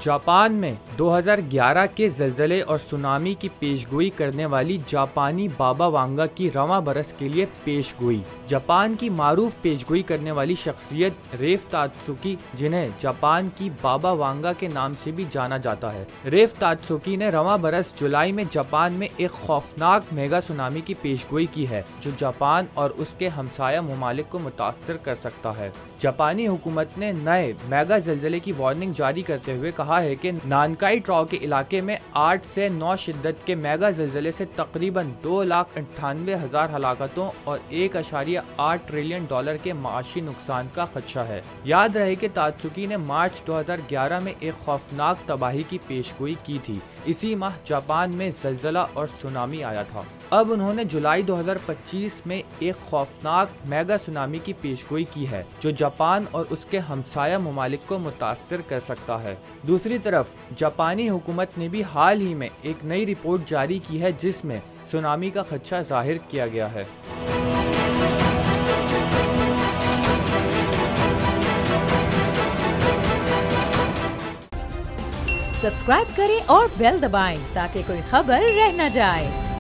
Japan में 2011 के ज़लज़ले और सुनामी की पेशगोई करने वाली जापानी बाबा वांगा की रवां बरस के लिए पेशगोई। जापान की मारूफ पेशगोई करने वाली शख्सियत रेफ तात्सुकी, जिन्हें जापान की बाबा वांगा के नाम से भी जाना जाता है। रेफ तात्सुकी ने रवां बरस जुलाई में जापान में एक खौफनाक मेगा सुनामी की पेशगोई की है, जो जापान और उसके हमसाया ममालिक को मुतासर कर सकता है। जापानी हुकूमत ने नए मेगा ज़लज़ले की वार्निंग जारी करते हुए कहा है कि नानकाई ट्राओ के इलाके में 8 से 9 शिद्दत के मेगा ज़लज़ले से तकरीबन 2,98,000 हलाकतों और $1.8 ट्रिलियन के माशी नुकसान का खदशा है। याद रहे कि तात्सुकी ने मार्च 2011 में एक खौफनाक तबाही की पेशगोई की थी। इसी माह जापान में ज़लज़ला और सुनामी आया था। अब उन्होंने जुलाई 2025 में एक खौफनाक मेगा सुनामी की पेशगोई की है, जो जापान और उसके हमसाया ममालिक को मुतासर कर सकता है। दूसरी तरफ जापानी हुकूमत ने भी हाल ही में एक नई रिपोर्ट जारी की है, जिसमें सुनामी का खदशा जाहिर किया गया है। सब्सक्राइब करें और बेल दबाएं ताकि कोई खबर रह न जाए।